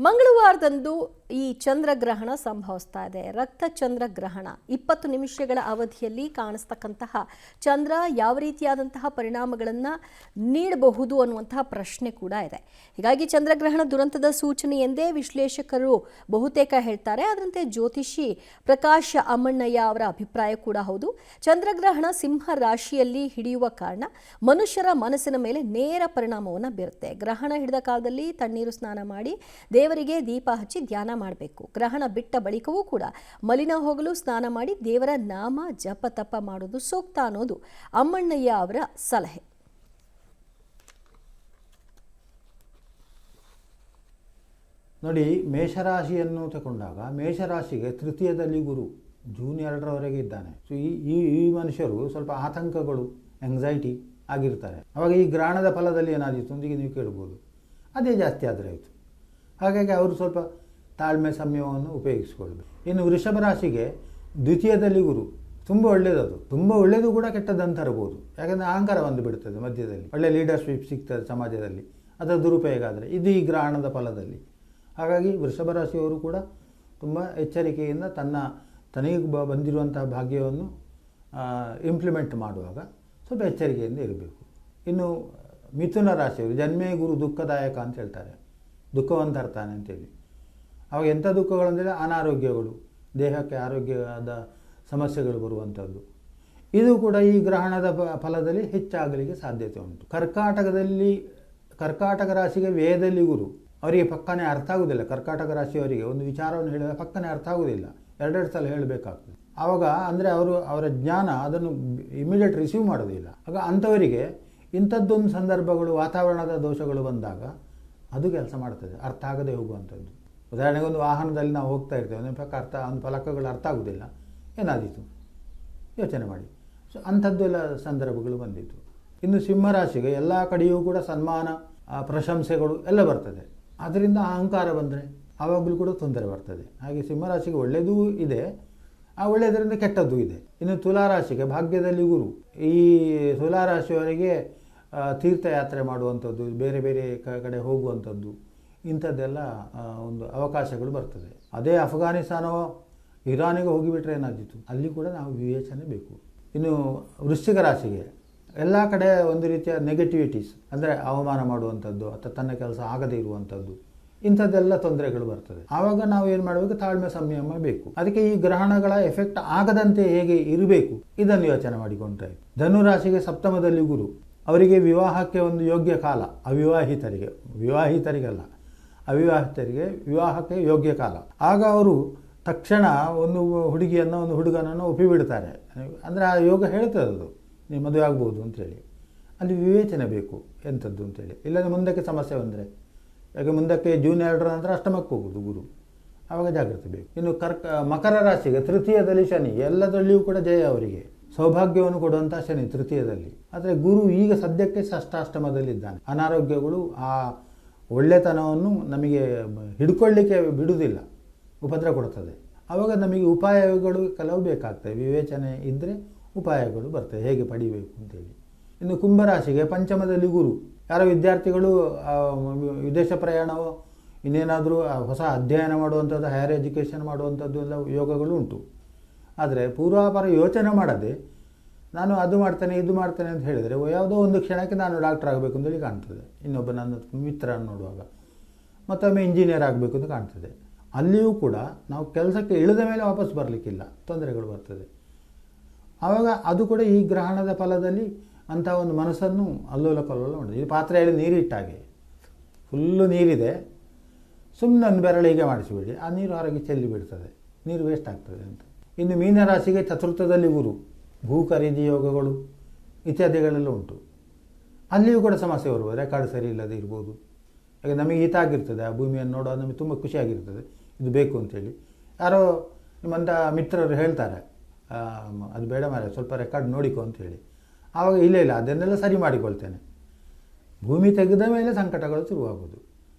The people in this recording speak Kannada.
ಮಂಗಳವಾರದಂದು ಈ ಚಂದ್ರಗ್ರಹಣ ಸಂಭವಿಸ್ತಾ ಇದೆ. ರಕ್ತ ಚಂದ್ರಗ್ರಹಣ 20 ನಿಮಿಷಗಳ ಅವಧಿಯಲ್ಲಿ ಕಾಣಿಸ್ತಕ್ಕಂತಹ ಚಂದ್ರ ಯಾವ ರೀತಿಯಾದಂತಹ ಪರಿಣಾಮಗಳನ್ನು ನೀಡಬಹುದು ಅನ್ನುವಂತಹ ಪ್ರಶ್ನೆ ಕೂಡ ಇದೆ. ಹೀಗಾಗಿ ಚಂದ್ರಗ್ರಹಣ ದುರಂತದ ಸೂಚನೆ ಎಂದೇ ವಿಶ್ಲೇಷಕರು ಬಹುತೇಕ ಹೇಳ್ತಾರೆ. ಅದರಂತೆ ಜ್ಯೋತಿಷಿ ಪ್ರಕಾಶ್ ಅಮ್ಮಣ್ಣಯ್ಯ ಅವರ ಅಭಿಪ್ರಾಯ ಕೂಡ ಹೌದು. ಚಂದ್ರಗ್ರಹಣ ಸಿಂಹ ರಾಶಿಯಲ್ಲಿ ಹಿಡಿಯುವ ಕಾರಣ ಮನುಷ್ಯರ ಮನಸ್ಸಿನ ಮೇಲೆ ನೇರ ಪರಿಣಾಮವನ್ನು ಬೀರುತ್ತೆ. ಗ್ರಹಣ ಹಿಡಿದ ಕಾಲದಲ್ಲಿ ತಣ್ಣೀರು ಸ್ನಾನ ಮಾಡಿ ದೇವರಿಗೆ ದೀಪ ಹಚ್ಚಿ ಧ್ಯಾನ ಮಾಡಬೇಕು. ಗ್ರಹಣ ಬಿಟ್ಟ ಬಳಿಕವೂ ಕೂಡ ಮಲಿನ ಹೋಗಲು ಸ್ನಾನ ಮಾಡಿ ದೇವರ ನಾಮ ಜಪ ತಪ ಮಾಡೋದು ಸೂಕ್ತ ಅನ್ನೋದು ಅಮ್ಮಣ್ಣಯ್ಯ ಅವರ ಸಲಹೆ. ನೋಡಿ, ಮೇಷರಾಶಿಯನ್ನು ತಗೊಂಡಾಗ ಮೇಷರಾಶಿಗೆ ತೃತೀಯದಲ್ಲಿ ಗುರು ಜೂನ್ 2ರವರೆಗೆ ಇದ್ದಾನೆ. ಸೊ ಈ ಮನುಷ್ಯರು ಸ್ವಲ್ಪ ಆತಂಕಗಳು, ಎಂಗ್ಸೈಟಿ ಆಗಿರ್ತಾರೆ. ಅವಾಗ ಈ ಗ್ರಹಣದ ಫಲದಲ್ಲಿ ಏನಾದಿತ್ತು ಅಂತ ನೀವು ಕೇಳ್ಬೋದು. ಅದೇ ಜಾಸ್ತಿ ಆದರೆ ಆಯಿತು. ಹಾಗಾಗಿ ಅವರು ಸ್ವಲ್ಪ ತಾಳ್ಮೆ ಸಂಯಮವನ್ನು ಉಪಯೋಗಿಸಿಕೊಳ್ಬೇಕು. ಇನ್ನು ವೃಷಭ ರಾಶಿಗೆ ದ್ವಿತೀಯದಲ್ಲಿ ಗುರು ತುಂಬ ಒಳ್ಳೆಯದದು. ತುಂಬ ಒಳ್ಳೆಯದು ಕೂಡ ಕೆಟ್ಟದಂತ ಇರ್ಬೋದು. ಯಾಕಂದರೆ ಅಹಂಕಾರ ಬಂದು ಬಿಡ್ತದೆ ಮಧ್ಯದಲ್ಲಿ. ಒಳ್ಳೆ ಲೀಡರ್ಶಿಪ್ ಸಿಗ್ತದೆ ಸಮಾಜದಲ್ಲಿ. ಅದರ ದುರುಪಯೋಗ ಆದರೆ ಇದು ಈ ಗ್ರಹಣದ ಫಲದಲ್ಲಿ. ಹಾಗಾಗಿ ವೃಷಭ ರಾಶಿಯವರು ಕೂಡ ತುಂಬ ಎಚ್ಚರಿಕೆಯಿಂದ ತನಗೆ ಬಂದಿರುವಂತಹ ಭಾಗ್ಯವನ್ನು ಇಂಪ್ಲಿಮೆಂಟ್ ಮಾಡುವಾಗ ಸ್ವಲ್ಪ ಎಚ್ಚರಿಕೆಯಿಂದ ಇರಬೇಕು. ಇನ್ನು ಮಿಥುನ ರಾಶಿಯವರು ಜನ್ಮೇ ಗುರು ದುಃಖದಾಯಕ ಅಂತ ಹೇಳ್ತಾರೆ. ದುಃಖವನ್ನು ತರ್ತಾನೆ ಅಂತೇಳಿ. ಅವಾಗ ಎಂಥ ದುಃಖಗಳಂದರೆ ಅನಾರೋಗ್ಯಗಳು, ದೇಹಕ್ಕೆ ಆರೋಗ್ಯದ ಸಮಸ್ಯೆಗಳು ಬರುವಂಥದ್ದು. ಇದು ಕೂಡ ಈ ಗ್ರಹಣದ ಫಲದಲ್ಲಿ ಹೆಚ್ಚಾಗಲಿಕ್ಕೆ ಸಾಧ್ಯತೆ ಉಂಟು. ಕರ್ಕಾಟಕ ರಾಶಿಗೆ ವ್ಯಯದಲ್ಲಿ ಗುರು, ಅವರಿಗೆ ಪಕ್ಕನೇ ಅರ್ಥ ಆಗುವುದಿಲ್ಲ. ಕರ್ಕಾಟಕ ರಾಶಿಯವರಿಗೆ ಒಂದು ವಿಚಾರವನ್ನು ಹೇಳಿದರೆ ಪಕ್ಕನೇ ಅರ್ಥ ಆಗುವುದಿಲ್ಲ, ಎರಡೆರಡು ಸಲ ಹೇಳಬೇಕಾಗ್ತದೆ. ಆವಾಗ ಅಂದರೆ ಅವರ ಜ್ಞಾನ ಅದನ್ನು ಇಮಿಡಿಯೇಟ್ ರಿಸೀವ್ ಮಾಡೋದಿಲ್ಲ. ಆಗ ಅಂಥವರಿಗೆ ಇಂಥದ್ದೊಂದು ಸಂದರ್ಭಗಳು, ವಾತಾವರಣದ ದೋಷಗಳು ಬಂದಾಗ ಅದು ಕೆಲಸ ಮಾಡ್ತದೆ, ಅರ್ಥ ಆಗದೆ ಹೋಗುವಂಥದ್ದು. ಉದಾಹರಣೆಗೆ ಒಂದು ವಾಹನದಲ್ಲಿ ನಾವು ಹೋಗ್ತಾ ಇರ್ತೇವೆ, ಒಂದು ಫಲಕಗಳು ಅರ್ಥ ಆಗೋದಿಲ್ಲ, ಏನಾದೀತು ಯೋಚನೆ ಮಾಡಿ. ಸೊ ಅಂಥದ್ದು ಎಲ್ಲ ಸಂದರ್ಭಗಳು ಬಂದಿತ್ತು. ಇನ್ನು ಸಿಂಹರಾಶಿಗೆ ಎಲ್ಲ ಕಡೆಯೂ ಕೂಡ ಸನ್ಮಾನ, ಪ್ರಶಂಸೆಗಳು ಎಲ್ಲ ಬರ್ತದೆ. ಅದರಿಂದ ಅಹಂಕಾರ ಬಂದರೆ ಆವಾಗಲೂ ಕೂಡ ತೊಂದರೆ ಬರ್ತದೆ. ಹಾಗೆ ಸಿಂಹರಾಶಿಗೆ ಒಳ್ಳೆಯದೂ ಇದೆ, ಆ ಒಳ್ಳೆಯದರಿಂದ ಕೆಟ್ಟದ್ದು ಇದೆ. ಇನ್ನು ತುಲಾರಾಶಿಗೆ ಭಾಗ್ಯದಲ್ಲಿ ಗುರು. ಈ ತುಲಾರಾಶಿಯವರಿಗೆ ತೀರ್ಥಯಾತ್ರೆ ಮಾಡುವಂಥದ್ದು, ಬೇರೆ ಬೇರೆ ಕಡೆ ಹೋಗುವಂಥದ್ದು, ಇಂಥದ್ದೆಲ್ಲ ಒಂದು ಅವಕಾಶಗಳು ಬರ್ತದೆ. ಅದೇ ಅಫ್ಘಾನಿಸ್ತಾನವೋ ಇರಾನಿಗೆ ಹೋಗಿಬಿಟ್ರೆ ಏನಾದಿತ್ತು, ಅಲ್ಲಿ ಕೂಡ ನಾವು ವಿವೇಚನೆ ಬೇಕು. ಇನ್ನು ವೃಶ್ಚಿಕ ರಾಶಿಗೆ ಎಲ್ಲ ಕಡೆ ಒಂದು ರೀತಿಯ ನೆಗೆಟಿವಿಟೀಸ್, ಅಂದರೆ ಅವಮಾನ ಮಾಡುವಂಥದ್ದು ಅಥವಾ ತನ್ನ ಕೆಲಸ ಆಗದೇ ಇರುವಂಥದ್ದು, ಇಂಥದ್ದೆಲ್ಲ ತೊಂದರೆಗಳು ಬರ್ತದೆ. ಆವಾಗ ನಾವು ಏನು ಮಾಡಬೇಕು, ತಾಳ್ಮೆ ಸಂಯಮ ಬೇಕು. ಅದಕ್ಕೆ ಈ ಗ್ರಹಣಗಳ ಎಫೆಕ್ಟ್ ಆಗದಂತೆ ಹೇಗೆ ಇರಬೇಕು ಇದನ್ನು ಯೋಚನೆ ಮಾಡಿಕೊಂಡ್ರೆ. ಧನುರಾಶಿಗೆ ಸಪ್ತಮದಲ್ಲಿ ಗುರು, ಅವರಿಗೆ ವಿವಾಹಕ್ಕೆ ಒಂದು ಯೋಗ್ಯ ಕಾಲ. ವಿವಾಹಿತರಿಗಲ್ಲ, ಅವಿವಾಹಿತರಿಗೆ ವಿವಾಹಕ್ಕೆ ಯೋಗ್ಯ ಕಾಲ. ಆಗ ಅವರು ತಕ್ಷಣ ಒಂದು ಹುಡುಗಿಯನ್ನು, ಒಂದು ಹುಡುಗನನ್ನು ಒಪ್ಪಿಬಿಡ್ತಾರೆ. ಅಂದರೆ ಆ ಯೋಗ ಹೇಳ್ತದೆ ಅದು, ನೀವು ಮದುವೆ ಆಗ್ಬೋದು ಅಂತೇಳಿ. ಅಲ್ಲಿ ವಿವೇಚನೆ ಬೇಕು ಎಂಥದ್ದು ಅಂತೇಳಿ. ಇಲ್ಲಾಂದರೆ ಮುಂದಕ್ಕೆ ಸಮಸ್ಯೆ ಬಂದರೆ, ಯಾಕೆ ಮುಂದಕ್ಕೆ ಜೂನ್ 2ರ ನಂತರ ಅಷ್ಟಮಕ್ಕೆ ಹೋಗೋದು ಗುರು, ಆವಾಗ ಜಾಗ್ರತೆ ಬೇಕು. ಇನ್ನು ಮಕರ ರಾಶಿಗೆ ತೃತೀಯದಲ್ಲಿ ಶನಿ, ಎಲ್ಲದರಲ್ಲಿಯೂ ಕೂಡ ಜಯ. ಅವರಿಗೆ ಸೌಭಾಗ್ಯವನ್ನು ಕೊಡುವಂಥ ಶನಿ ತೃತೀಯದಲ್ಲಿ. ಆದರೆ ಗುರು ಈಗ ಸದ್ಯಕ್ಕೆ ಷಷ್ಠಾಷ್ಟಮದಲ್ಲಿದ್ದಾನೆ. ಅನಾರೋಗ್ಯಗಳು ಆ ಒಳ್ಳೆತನವನ್ನು ನಮಗೆ ಹಿಡ್ಕೊಳ್ಳಿಕ್ಕೆ ಬಿಡುವುದಿಲ್ಲ, ಉಪದ್ರ ಕೊಡ್ತದೆ. ಆವಾಗ ನಮಗೆ ಉಪಾಯಗಳು ಕೆಲವು ಬೇಕಾಗ್ತವೆ. ವಿವೇಚನೆ ಇದ್ದರೆ ಉಪಾಯಗಳು ಬರ್ತವೆ, ಹೇಗೆ ಪಡಿಬೇಕು ಅಂತೇಳಿ. ಇನ್ನು ಕುಂಭರಾಶಿಗೆ ಪಂಚಮದಲ್ಲಿ ಗುರು. ಯಾರೋ ವಿದ್ಯಾರ್ಥಿಗಳು ವಿದೇಶ ಪ್ರಯಾಣವೋ ಇನ್ನೇನಾದರೂ ಹೊಸ ಅಧ್ಯಯನ ಮಾಡುವಂಥದ್ದು, ಹೈಯರ್ ಎಜುಕೇಷನ್ ಮಾಡುವಂಥದ್ದು ಎಲ್ಲ ಯೋಗಗಳು ಉಂಟು. ಆದರೆ ಪೂರ್ವಾಪರ ಯೋಚನೆ ಮಾಡದೆ ನಾನು ಅದು ಮಾಡ್ತೇನೆ ಇದು ಮಾಡ್ತೇನೆ ಅಂತ ಹೇಳಿದರೆ ಯಾವುದೋ ಒಂದು ಕ್ಷಣಕ್ಕೆ ನಾನು ಡಾಕ್ಟರ್ ಆಗಬೇಕು ಅಂತೇಳಿ ಕಾಣ್ತದೆ. ಇನ್ನೊಬ್ಬ ನನ್ನ ಮಿತ್ರನ ನೋಡುವಾಗ ಮತ್ತೊಮ್ಮೆ ಇಂಜಿನಿಯರ್ ಆಗಬೇಕು ಅಂತ ಕಾಣ್ತದೆ. ಅಲ್ಲಿಯೂ ಕೂಡ ನಾವು ಕೆಲಸಕ್ಕೆ ಇಳಿದ ಮೇಲೆ ವಾಪಸ್ ಬರಲಿಕ್ಕಿಲ್ಲ, ತೊಂದರೆಗಳು ಬರ್ತದೆ. ಆವಾಗ ಅದು ಕೂಡ ಈ ಗ್ರಹಣದ ಫಲದಲ್ಲಿ ಅಂಥ ಒಂದು ಮನಸ್ಸನ್ನು ಅಲ್ಲೋಲ ಕಲ್ಲೋಲ ಮಾಡಿದೆ. ಈ ಪಾತ್ರೆಯಲ್ಲಿ ನೀರಿಟ್ಟಾಗೆ ಫುಲ್ಲು ನೀರಿದೆ, ಸುಮ್ಮನೆ ಒಂದು ಬೆರಳಿಗೆ ಮಾಡಿಸಿಬಿಡಿ, ಆ ನೀರು ಹೊರಗೆ ಚೆಲ್ಲಿ ಬಿಡ್ತದೆ, ನೀರು ವೇಸ್ಟ್ ಆಗ್ತದೆ ಅಂತ. ಇನ್ನು ಮೀನರಾಶಿಗೆ ಚತುರ್ಥದಲ್ಲಿ ಗುರು, ಭೂ ಖರೀದಿ ಯೋಗಗಳು ಇತ್ಯಾದಿಗಳೆಲ್ಲ ಉಂಟು. ಅಲ್ಲಿಯೂ ಕೂಡ ಸಮಸ್ಯೆ ಬರ್ಬೋದು, ರೆಕಾರ್ಡ್ ಸರಿ ಇಲ್ಲದೆ ಇರ್ಬೋದು. ಯಾಕೆ ನಮಗೆ ಹಿತ ಆಗಿರ್ತದೆ, ಆ ಭೂಮಿಯನ್ನು ನೋಡೋದು ನಮಗೆ ತುಂಬ ಖುಷಿಯಾಗಿರ್ತದೆ, ಇದು ಬೇಕು ಅಂತೇಳಿ. ಯಾರೋ ನಿಮ್ಮಂಥ ಮಿತ್ರರು ಹೇಳ್ತಾರೆ, ಅದು ಬೇಡ ಮಾರೆ, ಸ್ವಲ್ಪ ರೆಕಾರ್ಡ್ ನೋಡಿಕೊ ಅಂತೇಳಿ. ಆವಾಗ ಇಲ್ಲ ಅದನ್ನೆಲ್ಲ ಸರಿ ಮಾಡಿಕೊಳ್ತೇನೆ. ಭೂಮಿ ತೆಗೆದ ಮೇಲೆ ಸಂಕಟಗಳು ಶುರುವಾಗೋದು.